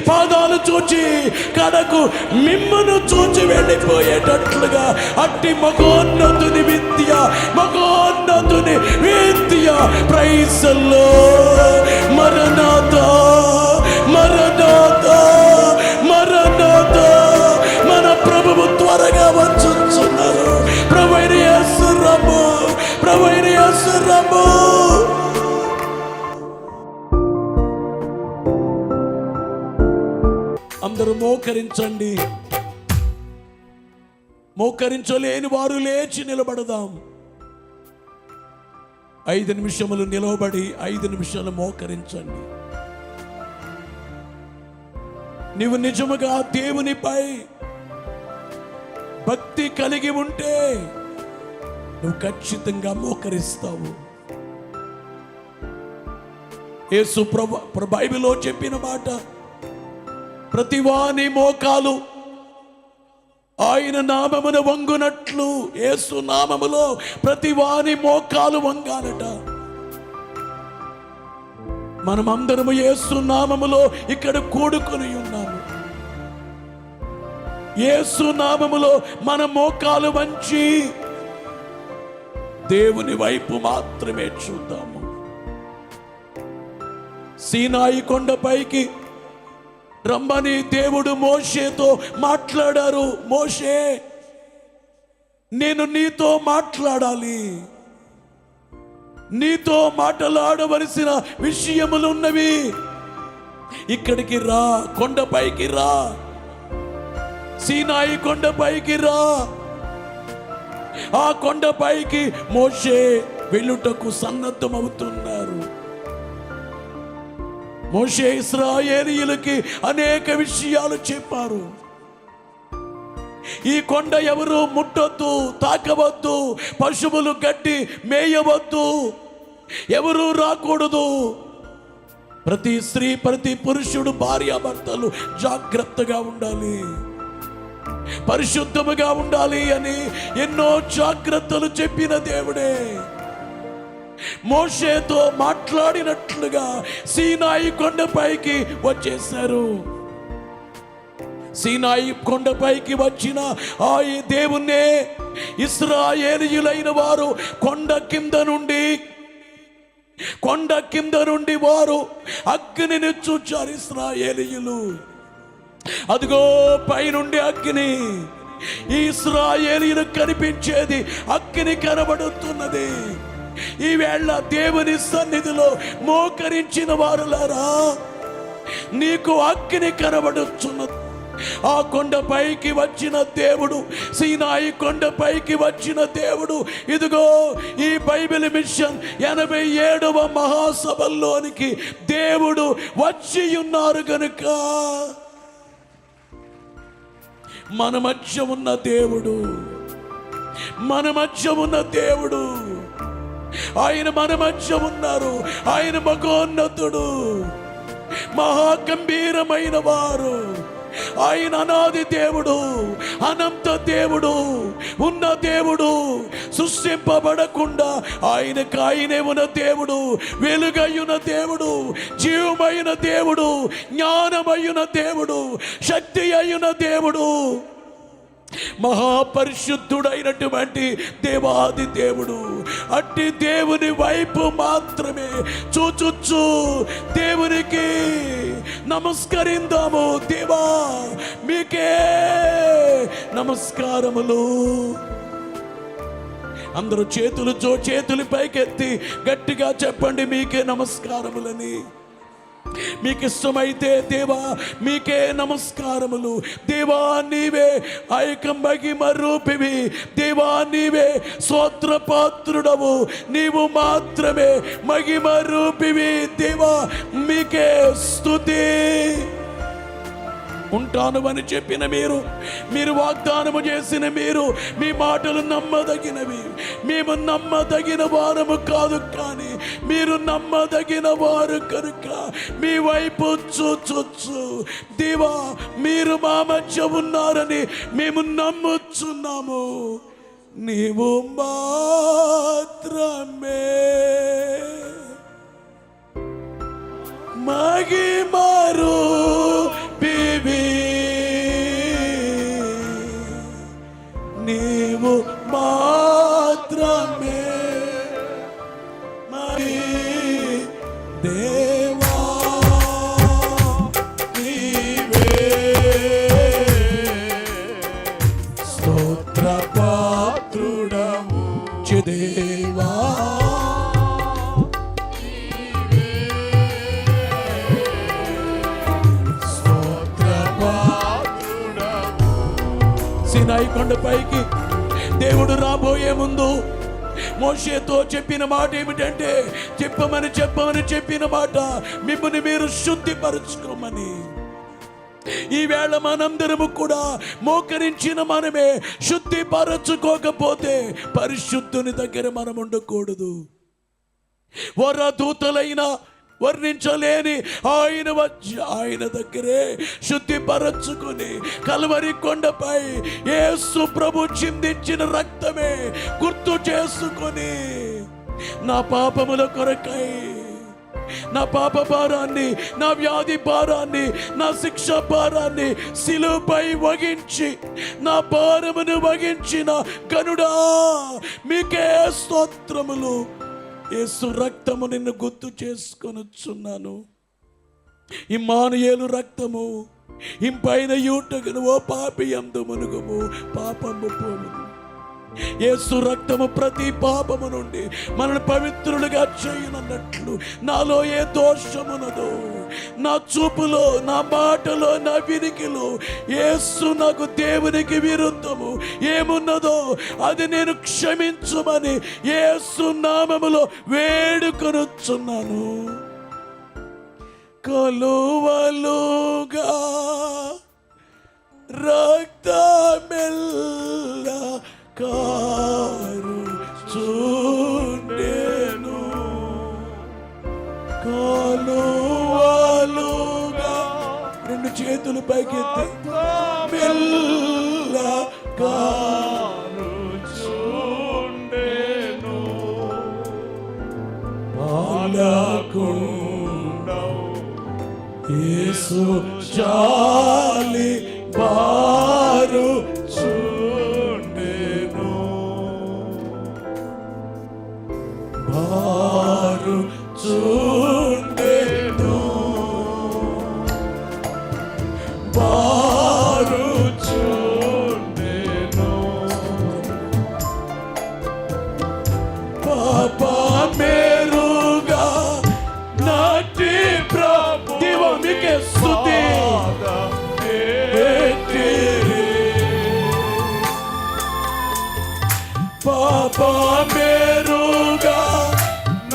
పాదాలు చూచి కడకు మిమ్మను చూచి వెళ్ళిపోయేటట్లుగా అట్టి మగోన్నతుని విద్య, మగోన్నతుని విద్య. Praise the Lord. మరణాతా మరణాతా మరణాతా. మన ప్రభువు త్వరగా వచ్చుచున్నారు. ప్రభువైన యేసు రమ్ము, ప్రభువైన యేసు రమ్ము. అందరూ మోకరించండి. మోకరించలేని వారు లేచి నిలబడదాం. 5 నిమిషములు నిలబడి 5 నిమిషాలు మోకరించండి. నీవు నిజముగా దేవునిపై భక్తి కలిగి ఉంటే నువ్వు ఖచ్చితంగా మోకరిస్తావు. యేసు బైబిల్లో చెప్పిన మాట, ప్రతివాని మోకాలు ఆయన నామమున వంగునట్లు, యేసు నామములో ప్రతివాని మోకాలు వంగాలట. మనమందరము యేసు నామములో ఇక్కడ కూడుకొని ఉన్నాము. యేసు నామములో మన మోకాలు వంచి దేవుని వైపు మాత్రమే చూద్దాము. సీనాయి కొండపైకి రమ్మని దేవుడు మోషేతో మాట్లాడారు. మోషే, నేను నీతో మాట్లాడాలి, నీతో మాట్లాడవలసిన విషయములు ఉన్నవి. ఇక్కడికి రా, కొండపైకి రా, సీనాయి కొండపైకి రా. ఆ కొండపైకి మోషే వెళ్ళుటకు సన్నద్ధమవుతున్నారు. మోషే ఇశ్రాయేలీయులకి అనేక విషయాలు చెప్పారు. ఈ కొండ ఎవరు ముట్టొద్దు, తాకవద్దు, పశువులు గడ్డి మేయవద్దు, ఎవరు రాకూడదు. ప్రతి స్త్రీ, ప్రతి పురుషుడు, భార్యాభర్తలు జాగ్రత్తగా ఉండాలి, పరిశుద్ధముగా ఉండాలి అని ఎన్నో జాగ్రత్తలు చెప్పిన దేవుడే మోషేతో మాట్లాడినట్లుగా సీనాయి కొండపైకి వచ్చేశారు. సీనాయి కొండపైకి వచ్చిన ఆ దేవుణ్ణే ఇశ్రాయేలీయులైన వారు కొండ కింద నుండి వారు అగ్నిని చూచారు. ఇశ్రాయేలీయులు, అదిగో పైనుండి అగ్ని, ఇశ్రాయేలీయులకు కనిపించేది అగ్ని కనబడుతున్నది. ఈవేళ దేవుని సన్నిధిలో మోకరించిన వారులారా, నీకు అగ్ని కనబడుచున్నది. ఆ కొండపైకి వచ్చిన దేవుడు, సీనాయి కొండపైకి వచ్చిన దేవుడు, ఇదిగో ఈ బైబిల్ మిషన్ 87వ మహాసభల్లోనికి దేవుడు వచ్చి ఉన్నారు గనుక మన మధ్య ఉన్న దేవుడు, మన మధ్య ఉన్న దేవుడు, ఆయన మన మధ్య ఉన్నారు. ఆయన మహోన్నతుడు, మహాగంభీరమైన వారు. ఆయన అనాది దేవుడు, అనంత దేవుడు, ఉన్న దేవుడు, సృష్టింపబడకుండా ఆయనకు ఆయనే ఉన్న దేవుడు, వెలుగైన దేవుడు, జీవమైన దేవుడు, జ్ఞానమైన దేవుడు, శక్తి అయిన దేవుడు, మహాపరిశుద్ధుడైనటువంటి దేవాది దేవుడు. అట్టి దేవుని వైపు మాత్రమే చూచుచ్చు దేవునికి నమస్కరిందాము. దేవా, మీకే నమస్కారములు. అందరూ చేతులు పైకెత్తి గట్టిగా చెప్పండి, మీకే నమస్కారములని. మీకు ఇష్టమైతే దేవా మీకే నమస్కారములు. దేవా నీవే మహిమ రూపివి, దేవా నీవే స్తోత్రపాత్రుడవు, నీవు మాత్రమే మహిమ రూపివి. దేవా మీకే స్తుతి. ఉంటాను అని చెప్పిన మీరు వాగ్దానము చేసిన మీ మాటలు నమ్మదగినవి. మేము నమ్మదగిన వారము కాదు, కానీ మీరు నమ్మదగిన వారు కనుక మీ వైపు చూచొచ్చు. దేవా, మీరు మా మధ్య ఉన్నారని మేము నమ్ముచున్నాము. నీవు మాత్రమే మహిమ సీనాయి కొండపైకి దేవుడు రాబోయే ముందు మోషేతో చెప్పిన మాట ఏమిటంటే, చెప్పమని చెప్పిన మాట మిమ్మల్ని మీరు శుద్ధిపరచుకోమని. ఈవేళ మనందరము కూడా మోకరించిన మనమే శుద్ధిపరచుకోకపోతే పరిశుద్ధుని దగ్గర మనం ఉండకూడదు. వరదూతలైన వర్ణించలేని ఆయన దగ్గరే శుద్ధిపరచుకుని కల్వరి కొండపై యేసు ప్రభు చిందించిన రక్తమే గుర్తు చేసుకొని నా పాపముల కొరకై, నా పాప భారాన్ని, నా వ్యాధి భారాన్ని, నా శిక్ష భారాన్ని శిలువపై వగించి నా భారమును వగించిన గనుడా మీకే స్తోత్రములు. యేసు రక్తము నిన్ను గుర్తు చేసుకొనుచున్నాను. ఇమ్మానుయేలు రక్తము ఇంపైన యూటగును, ఓ పాపి యందు మునుగుము, పాపము పోవును. యేసు రక్తము ప్రతి పాపము నుండి మనల్ని పవిత్రులుగా చేయనన్నట్లు నాలో ఏ దోషమునదో, నా చూపులో, నా మాటలో, నా వినికిలో యేసు నాకు దేవునికి విరుద్ధము ఏమున్నదో అది నేను క్షమించమని యేసు నామములో వేడుకొనుచున్నాను. కొలువలుగా రక్తమెల్ల కారు చూడెను, కొలువలుగా రెండు చేతులు పైకెత్తి మెల్ల కారు చూడెను, పాలకుండవు యేసు చాలి బారు చూడెను, బారు చూడెను, బారు చూడెను. పాప మేరుగా నాటి ప్రభు దేవా మీకే స్తుతి. పాప మేరుగా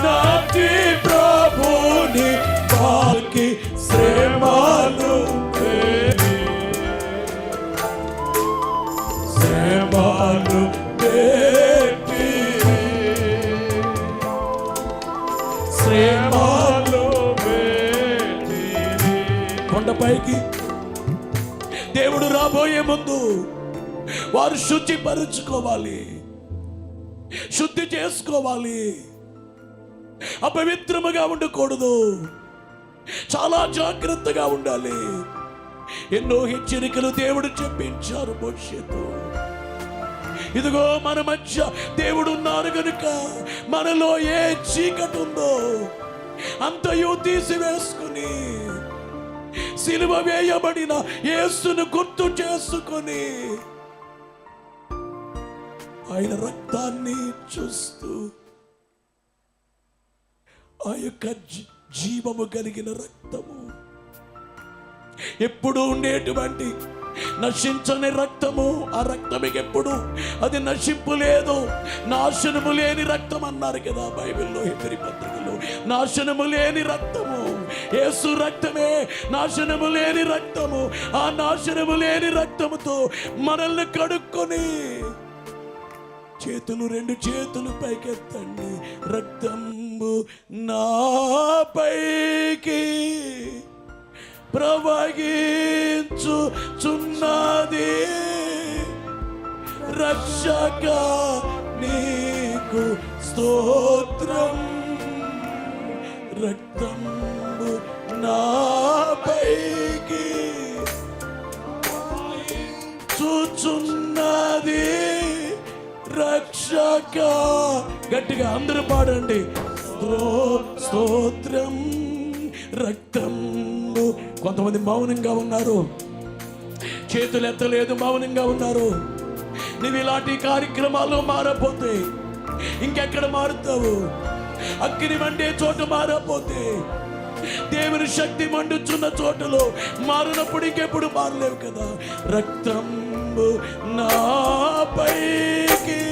నాటి ప్రభుని వారికి శ్రమలు శ్రమలు పెట్టి శ్రమలు పెట్టి కొండపైకి దేవుడు రాబోయే ముందు వారు శుచిపరుచుకోవాలి, శుద్ధి చేసుకోవాలి, అపవిత్రముగా ఉండకూడదు, చాలా జాగ్రత్తగా ఉండాలి. ఎన్నో హెచ్చరికలు దేవుడు చెప్పించారు మోషేతో. ఇదిగో మన మధ్య దేవుడు ఉన్నారు గనుక మనలో ఏ చీకటి ఉందో అంతయు తీసివేసుకుని సిలువ వేయబడిన యేసును గుర్తు చేసుకొని ఆయన రక్తాన్ని చూస్తూ ఆ యొక్క జీవము కలిగిన రక్తము, ఎప్పుడు ఉండేటువంటి నశించని రక్తము, ఆ రక్తమికి ఎప్పుడు అది నశింపు లేదు, నాశనము లేని రక్తం అన్నారు కదా బైబిల్లో, హెబ్రీ పత్రికలో. నాశనము లేని రక్తము యేసు రక్తమే, నాశనము లేని రక్తము. ఆ నాశనము లేని రక్తముతో మనల్ని కడుక్కొని చేతులు, రెండు చేతులు పైకెత్తండి. రక్తంబు నాపైకి ప్రవహించుచున్నది, రక్షక నీకు స్తోత్రం. రక్తంబు నాపైకి చూచున్నది, రక్షక. గట్టిగా అందరూ పాడండి, స్తోత్రం. రక్తం. కొంతమంది మౌనంగా ఉన్నారు, చేతులు ఎత్తలేదు, మౌనంగా ఉన్నారు. నువ్వు ఇలాంటి కార్యక్రమాల్లో మారపోతే ఇంకెక్కడ మారుతావు? అగ్ని మండే చోట మారపోతే, దేవుని శక్తి మండుచున్న చోటలో మారినప్పుడు ఇంకెప్పుడు మారలేవు కదా. రక్తం రక్తము నాపైకి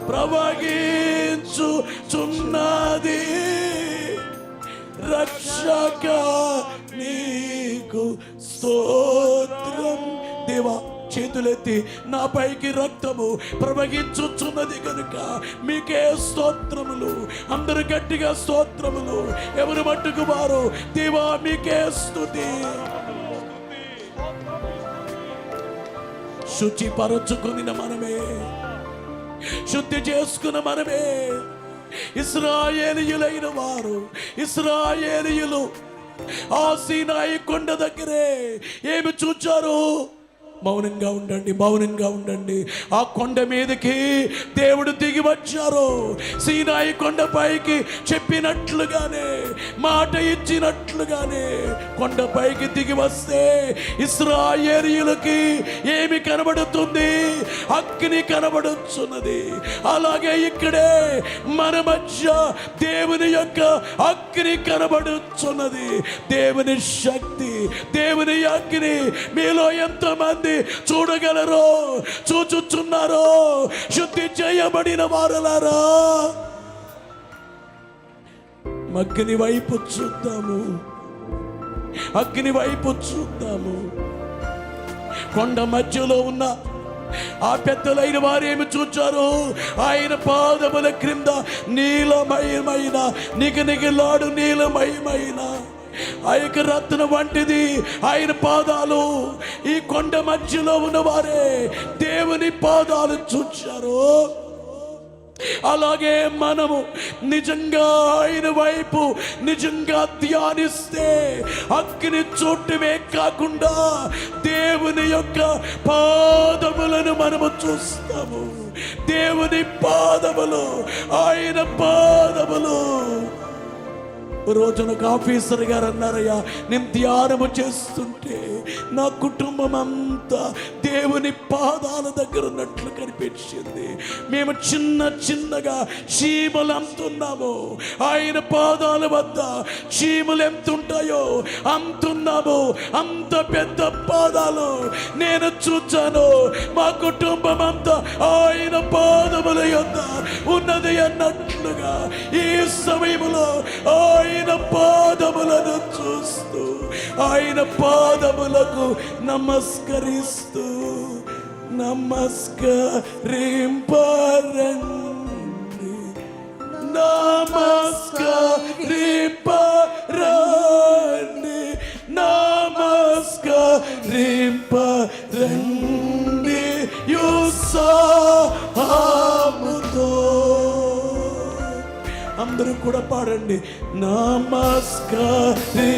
ప్రవహించుచున్నది. రక్షక నీకు స్తోత్రం. దేవా, చేతులెత్తి నా పైకి రక్తము ప్రవహించుచున్నది కనుక మీకే స్తోత్రములు. అందరు గట్టిగా స్తోత్రములు. ఎవరు మట్టుకు వారు దేవా మీకే స్తుతి. శుచిపరచుకుని మనమే, శుద్ధి చేసుకున్న మనమే ఇశ్రాయేలీయులైన వారు. ఇశ్రాయేలీయులు ఆ సీనాయి కొండ దగ్గరే ఏమి చూచారు? మౌనంగా ఉండండి, మౌనంగా ఉండండి. ఆ కొండ మీదకి దేవుడు దిగి వచ్చారు. సీనాయి కొండపైకి చెప్పినట్లుగానే, మాట ఇచ్చినట్లుగానే కొండపైకి దిగి వస్తే ఇశ్రాయేలీయులకి ఏమి కనబడుతుంది? అగ్ని కనబడుచున్నది. అలాగే ఇక్కడే మన మధ్య దేవుని యొక్క అగ్ని కనబడుచున్నది. దేవుని శక్తి, దేవుని అగ్ని మీలో ఎంతమంది చూడగలరో, చూచుచున్నారో? శుద్ధి చేయబడిన వారలారా, అగ్ని వైపు చూద్దాము, అగ్ని వైపు చూద్దాము. కొండ మధ్యలో ఉన్న ఆ పెద్దలైన వారేమి చూచారు? ఆయన పాదముల క్రింద నీలమయమైన, నిగనిగలాడు నీలమయమైన ఆ యొక్క రత్న వంటిది ఆయన పాదాలు. ఈ కొండ మధ్యలో ఉన్నవారే దేవుని పాదాలు చూచారు. అలాగే మనము నిజంగా ఆయన వైపు నిజంగా ధ్యానిస్తే అగ్ని చూడటమే కాకుండా దేవుని యొక్క పాదములను మనము చూస్తాము. దేవుని పాదములు, ఆయన పాదములు. రోజున ఒక ఆఫీసర్ గారు అన్నారయ్యా, నేను ధ్యానము చేస్తుంటే నా కుటుంబం అంతా దేవుని పాదాల దగ్గర ఉన్నట్లు కనిపించింది. మేము చిన్న చిన్నగా చీమలు అంతున్నాము. ఆయన పాదాల వద్ద చీమలు ఎంత ఉంటాయో అంతున్నాము. అంత పెద్ద పాదాలు నేను చూచాను. మా కుటుంబం అంతా ఆయన పాదముల యొద్ద ఉన్నది అన్నట్లుగా ఈ సమయంలో ఆయన పాదములను చూస్తూ, ఆయన పాదములకు నమస్కరిస్తూ, నమస్కరింపరండి, నమస్కరింపరండి, నమస్కరింపరండి యుత్సాహముతో. అందరూ కూడా పాడండి. నమస్కరింపరండి,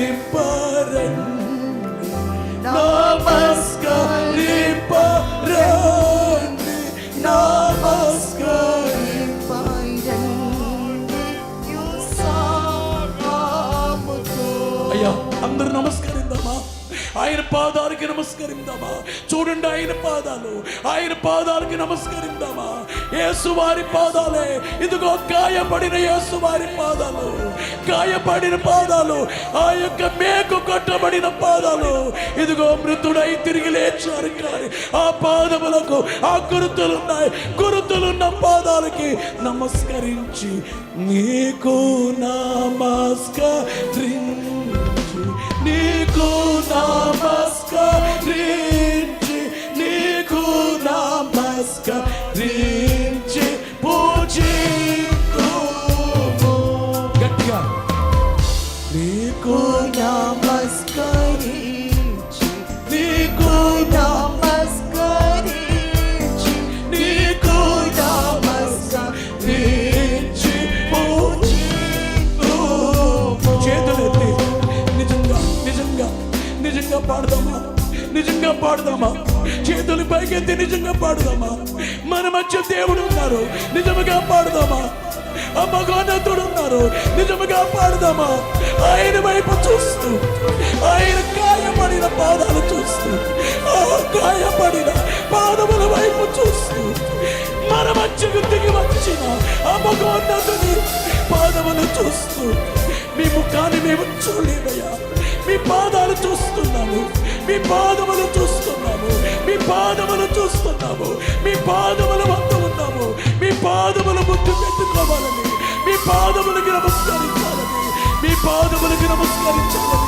నమస్కరింపరండి, నమస్కరింపరండి యుత్సాహముతో. అయ్యా, అందరూ నమస్కరిందామా? ఆయన పాదాలకి నమస్కరిందామా? చూడండి ఆయన పాదాలు, ఆయన పాదాలకి నమస్కరిందామా? యేసువారి పాదాలే. ఇదిగో గాయపడిన యేసువారి పాదాలు, గాయపడిన పాదాలు, ఆ యొక్క మేకు కొట్టబడిన పాదాలు. ఇదిగో మృతుడై తిరిగి లేచారు కానీ ఆ పాదములకు ఆ గురుతులున్నాయి. గురుతులున్న పాదాలకి నమస్కరించి నీకు నమస్కరించి, నీకు నమస్కరించి, నీకు నమస్కరించి పూజిద్దుము. గట్టిగా నీకు నమస్కరించి, నీకు నమస్కరించి, నీకు నమస్కరించి పూజిద్దుము. చేతులెత్తి నిజంగా నిజంగా నిజంగా పాడదామా? నిజంగా పాడదామా? చేతులు పైకెత్తి నిజంగా పాడదామా? మన మధ్య దేవుడు ఉన్నారు, నిజముగా పాడదామా? ఆ మగోన్నతుడు ఉన్నారు, నిజముగా పాడదామా? ఆయన వైపు చూస్తూ, ఆయన గాయపడిన పాదాలు చూస్తూ, ఆ గాయపడిన పాదముల వైపు చూస్తూ, మన మధ్యకు దిగి వచ్చిన ఆ మగోన్నతుని పాదములు చూస్తూ, మీ ముఖాన్ని మేము చూడలేదయ్యా. మీ పాదాలు చూస్తున్నాము, మీ పాదములు చూస్తున్నాము, మీ పాద చూస్తున్నాము, మీ పాదముల వద్ద ఉన్నాము. మీ పాదముల ముందు పెట్టుకోవాలని, మీ పాదములకి నమస్కరించాలని, మీ పాదములకి నమస్కరించాలని.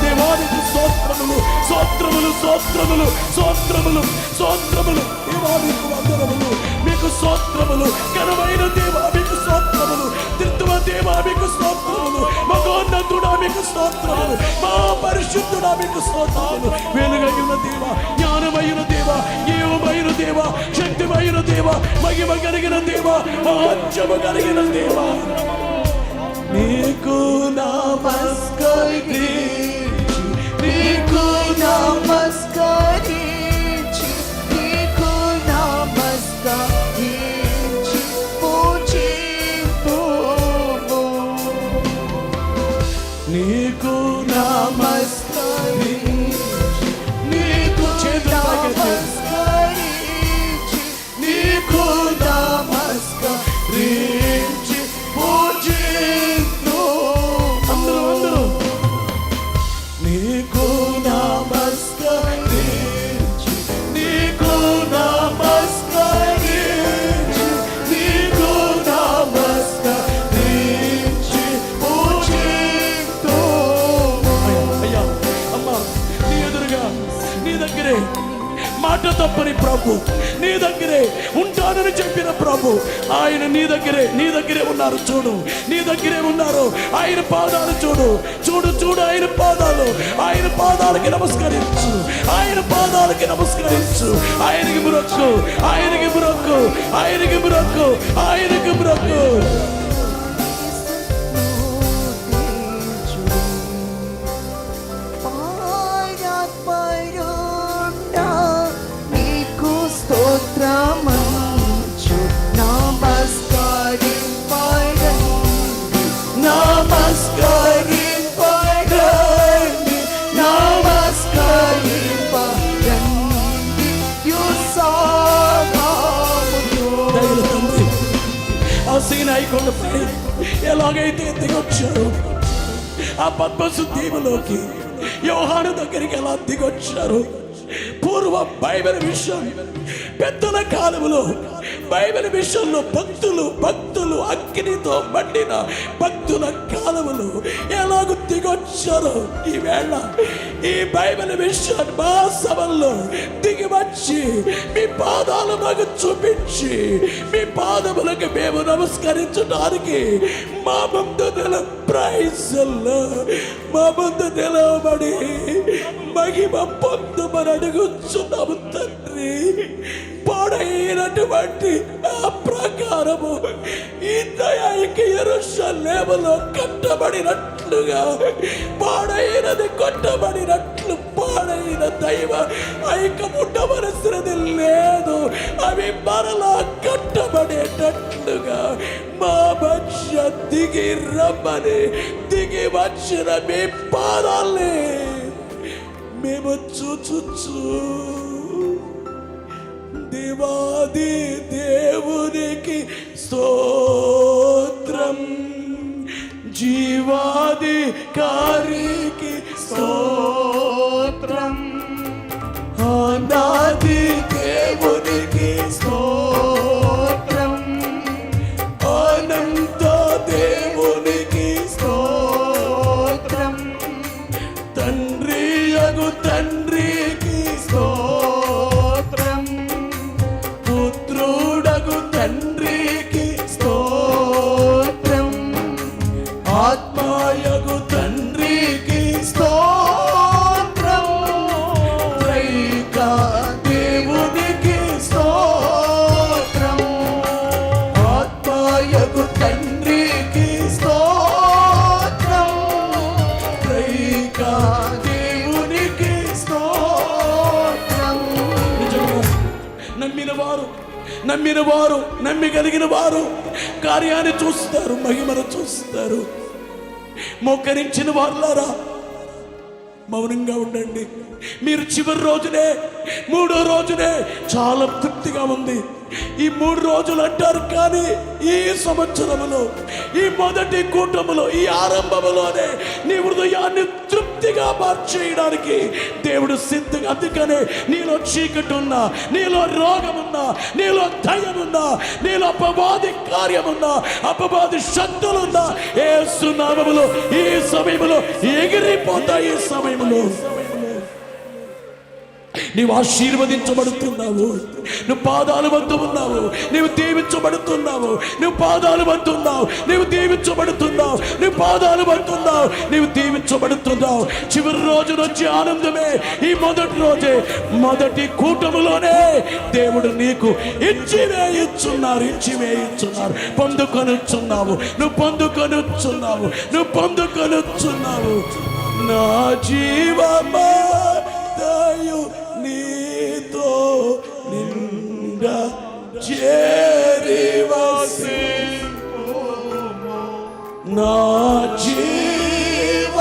దేవానికి స్తోత్రములు, స్తోత్రములు, స్తోత్రములు, స్తోత్రములు, స్తోత్రములు. దేవానికి వందనములు, మీకు స్తోత్రములు. ఘనమైన దేవా మీకు స్తోత్రములు. త్రిత్వ దేవా మీకు స్తోత్రములు. మగోన్నతుడా మీకు స్తోత్రములు. మా పరిశుద్ధుడా మీకు స్తోత్రములు. వెలుగైన దేవా, జ్ఞానమైన దేవా, జీవమైన దేవా, శక్తిమైన దేవా, మహిమ కలిగిన దేవా, మహత్యము కలిగిన దేవా, నీకు నమస్కరించి, నీకు నమస్కరించి, నీకు నమస్కరించి పూజింతుము. నీకు నమస్కరించి, నీకు నమస్కరించి, నీకు నమస్కరించి పూజింతుము. అందరూ నీకు నమస్కరించి, నీకు నమస్కరించి, నీకు నమస్కరించి పూజింతుము. అయ్యా అమ్మా, నీ ఎదురుగా నీ దగ్గరే మాట తప్పని ప్రభు, నీ దగ్గరే ఉంటానని చెప్పిన ప్రభు, ఆయన నీ దగ్గరే ఉన్నారు. చూడు, నీ దగ్గరే ఉన్నారు. ఆయన పాదాలు చూడు, చూడు, చూడు ఆయన పాదాలు. ఆయన పాదాలకి నమస్కరించు, ఆయన పాదాలకి నమస్కరించు. ఆయనకి బ్రొక్కు, ఆయనకి బ్రొక్కు, ఆయనకి బ్రొక్కు, ఆయనకి బ్రొక్కు. నీకు స్తోత్రమంచు నమస్కరింపరండి, నమస్కరింపరండి, నమస్కరింపరండి. దయగల తండ్రి, ఆ సీనాయి కొండపై ఎలాగైతే దిగొచ్చారు, ఆ పద్మసు దీవులోకి యోహాను దగ్గరికి ఎలా దిగొచ్చారు. పూర్వ బైబిల్ విషయం, పెద్దల కాలములో బైబిల్ విషయంలో భక్తులు అగ్నితో మండిన భక్తుల కాలములో ఎలాగూ దిగొచ్చారో, ఈవేళ ఈ బైబిల్ విషయాన్ని మా సభల్లో దిగి వచ్చి మీ పాదాలు మాకు చూపించి, మీ పాదములకు మేము నమస్కరించడానికి మా ముందు ప్రైజ్లో మా ముందు నిలబడి మహిమ పొందుమని అడుగుచున్నాము తండ్రి. పాడైనటువంటి ఆ ప్రకారము ఈ దయానికి యెరూషలేములో కట్టబడినట్లుగా, పాడైనది కొట్టబడినట్లు పాడైన దైవ ఐక్యం ఉండవలసినది లేదు. అవి మరలా కట్టబడేటట్లుగా మా మధ్య దిగి రమ్మని, దిగి వచ్చిన మీ పాదాల్ని మేము చూచుచు దేవాది దేవునికి స్తోత్రం, జీవాది కారికి స్తోత్రం, అనాది దేవునికి స్తోత్రం, అనంత దేవునికి స్తోత్రం, తండ్రి యగు తండ్రికి స్తోత్రం, పుత్రుడగు తండ్రికి స్తోత్రం, ఆత్మయగు తండ్రికి స్తోత్రం, త్రైక దేవునికి స్తోత్రం, ఆత్మయగు తండ్రికి స్తోత్రం, త్రైక దేవునికి స్తోత్రం. నిజంగా నమ్మిన వారు నమ్మగలిగిన వారు కార్యాన్ని చూస్తారు, మహిమను చూస్తారు. మోకరించిన వారులారా మౌనంగా ఉండండి. మీరు చివరి రోజునే, మూడో రోజునే చాలా తృప్తిగా ఉంది. ఈ 3 రోజులు అంటారు, కానీ ఈ సంవత్సరములో, ఈ మొదటి కూటములో, ఈ ఆరంభములోనే నీ హృదయాన్ని తృప్తి వ్యక్తిగా మార్చేయడానికి దేవుడు సిద్ధంగా. అందుకనే నీలో చీకటి ఉన్నా, నీలో రోగం ఉన్నా, నీలో దయ్యం ఉన్నా, నీలో అపవాది కార్యమున్నా, అపవాది శక్తులున్నా, యేసు నామములో ఈ సమయంలో ఎగిరిపోతాయి. ఈ సమయంలో నీవు ఆశీర్వదించబడుతున్నావు, నువ్వు పాదాలు వద్ద ఉన్నావు, నీవు దీవించబడుతున్నావు, నువ్వు పాదాలు వద్ద ఉన్నావు, నీవు దీవించబడుతున్నావు, నువ్వు పాదాలు వద్ద ఉన్నావు, నీవు దీవించబడుతున్నావు. చివరి రోజు వచ్చే ఆనందమే ఈ మొదటి రోజే, మొదటి కూటములోనే దేవుడు నీకు ఇచ్చివేయుచున్నారు. పొందుకొనుచున్నావు, నువ్వు పొందుకొనుచున్నావు, నువ్వు పొందుకొనుచున్నావు. నా జీవమా దయు నీతో నిండా చేరివసి, నా జీవమంతయు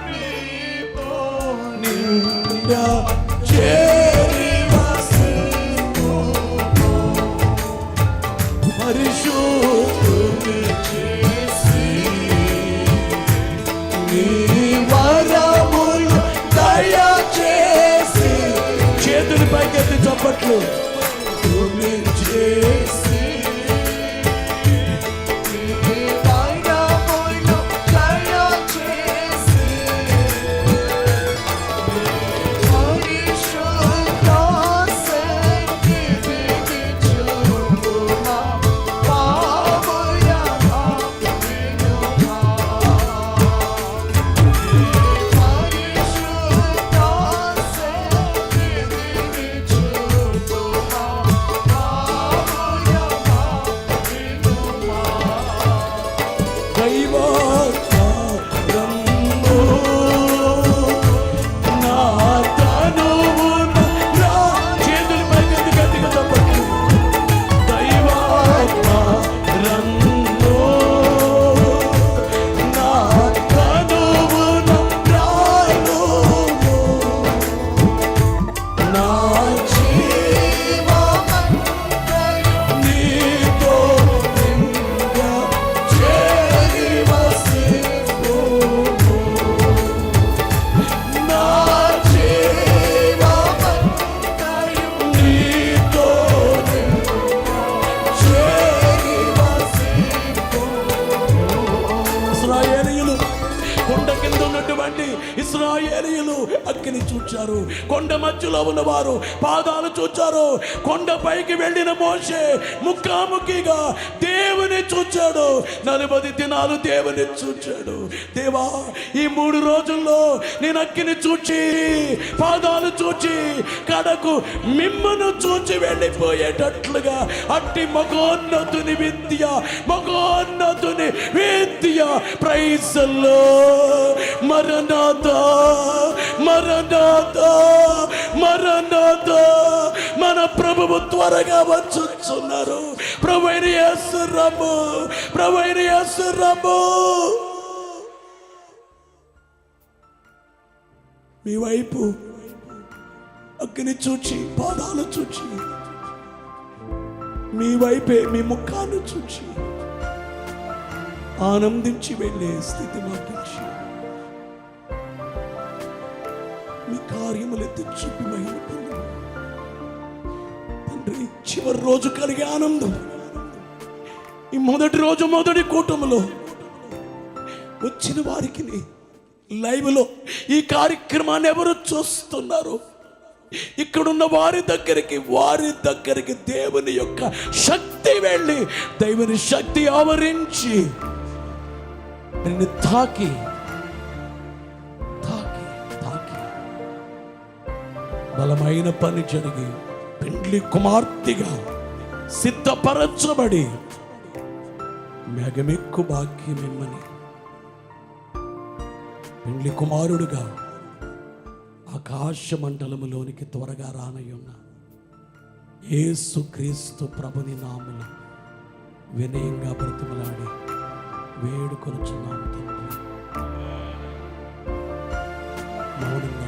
నీతో నిండా చేరివసి, పరిశుద్ధుని చేసి నీ వరములు దయచేసి, చేతులు పైకెత్తి చప్పట్లు, చేసి ఇశ్రాయేలీయులు అగ్ని చూచారు, కొండ మధ్యలో ఉన్నవారు పాదాలు చూచారు. కొండ పైకి వెళ్ళిన మోషే ముఖాముఖిగా దేవుని చూచాడు. 40 దినాలు దేవుని చూచాడు. దేవా, ఈ 3 రోజుల్లో నేను అగ్ని చూచి, పాదాలు చూచి, కడకు మిమ్మను చూచి వెళ్ళిపోయేటట్లుగా అట్టి మగోన్నతుని విద్య, మగోన్నతుని విద్య. Praise the Lord. మరణాతా, మరణాతా, మరణాతా. మన ప్రభువు త్వరగా వచ్చుచున్నారు. ప్రభువైన యేసు రమ్ము, ప్రభువైన యేసు రమ్ము. మీ వైపు అగ్ని చూచి, పాదాలు చూచి, మీ వైపే మీ ముఖాన్ని చూచి ఆనందించి వెళ్ళే స్థితి మాకించి, మీ కార్యములెత్తి చూపి మహిమ పొందుము తండ్రి. చివరి రోజు కలిగే ఆనందం, ఈ మొదటి రోజు మొదటి కూటములో వచ్చిన వారికి, లైవ్ లో ఈ కార్యక్రమాన్ని ఎవరు చూస్తున్నారు, ఇక్కడున్న వారి దగ్గరికి దేవుని యొక్క శక్తి వెళ్ళి, దేవుని శక్తి ఆవరించి నిన్ను తాకి తాకి తాకి బలమైన పని జరిగి పెండ్లి కుమార్తెగా సిద్ధపరచబడి మేఘమెక్కు భాగ్యం మిమ్మని పెండ్లి కుమారుడుగా ఆకాశ మండలములోనికి త్వరగా రానయ్యున్న యేసుక్రీస్తు ప్రభుని నామమున వినయంగా బ్రతిమలాడి వేడుకొనుచున్నాము తండ్రి. మౌనంగా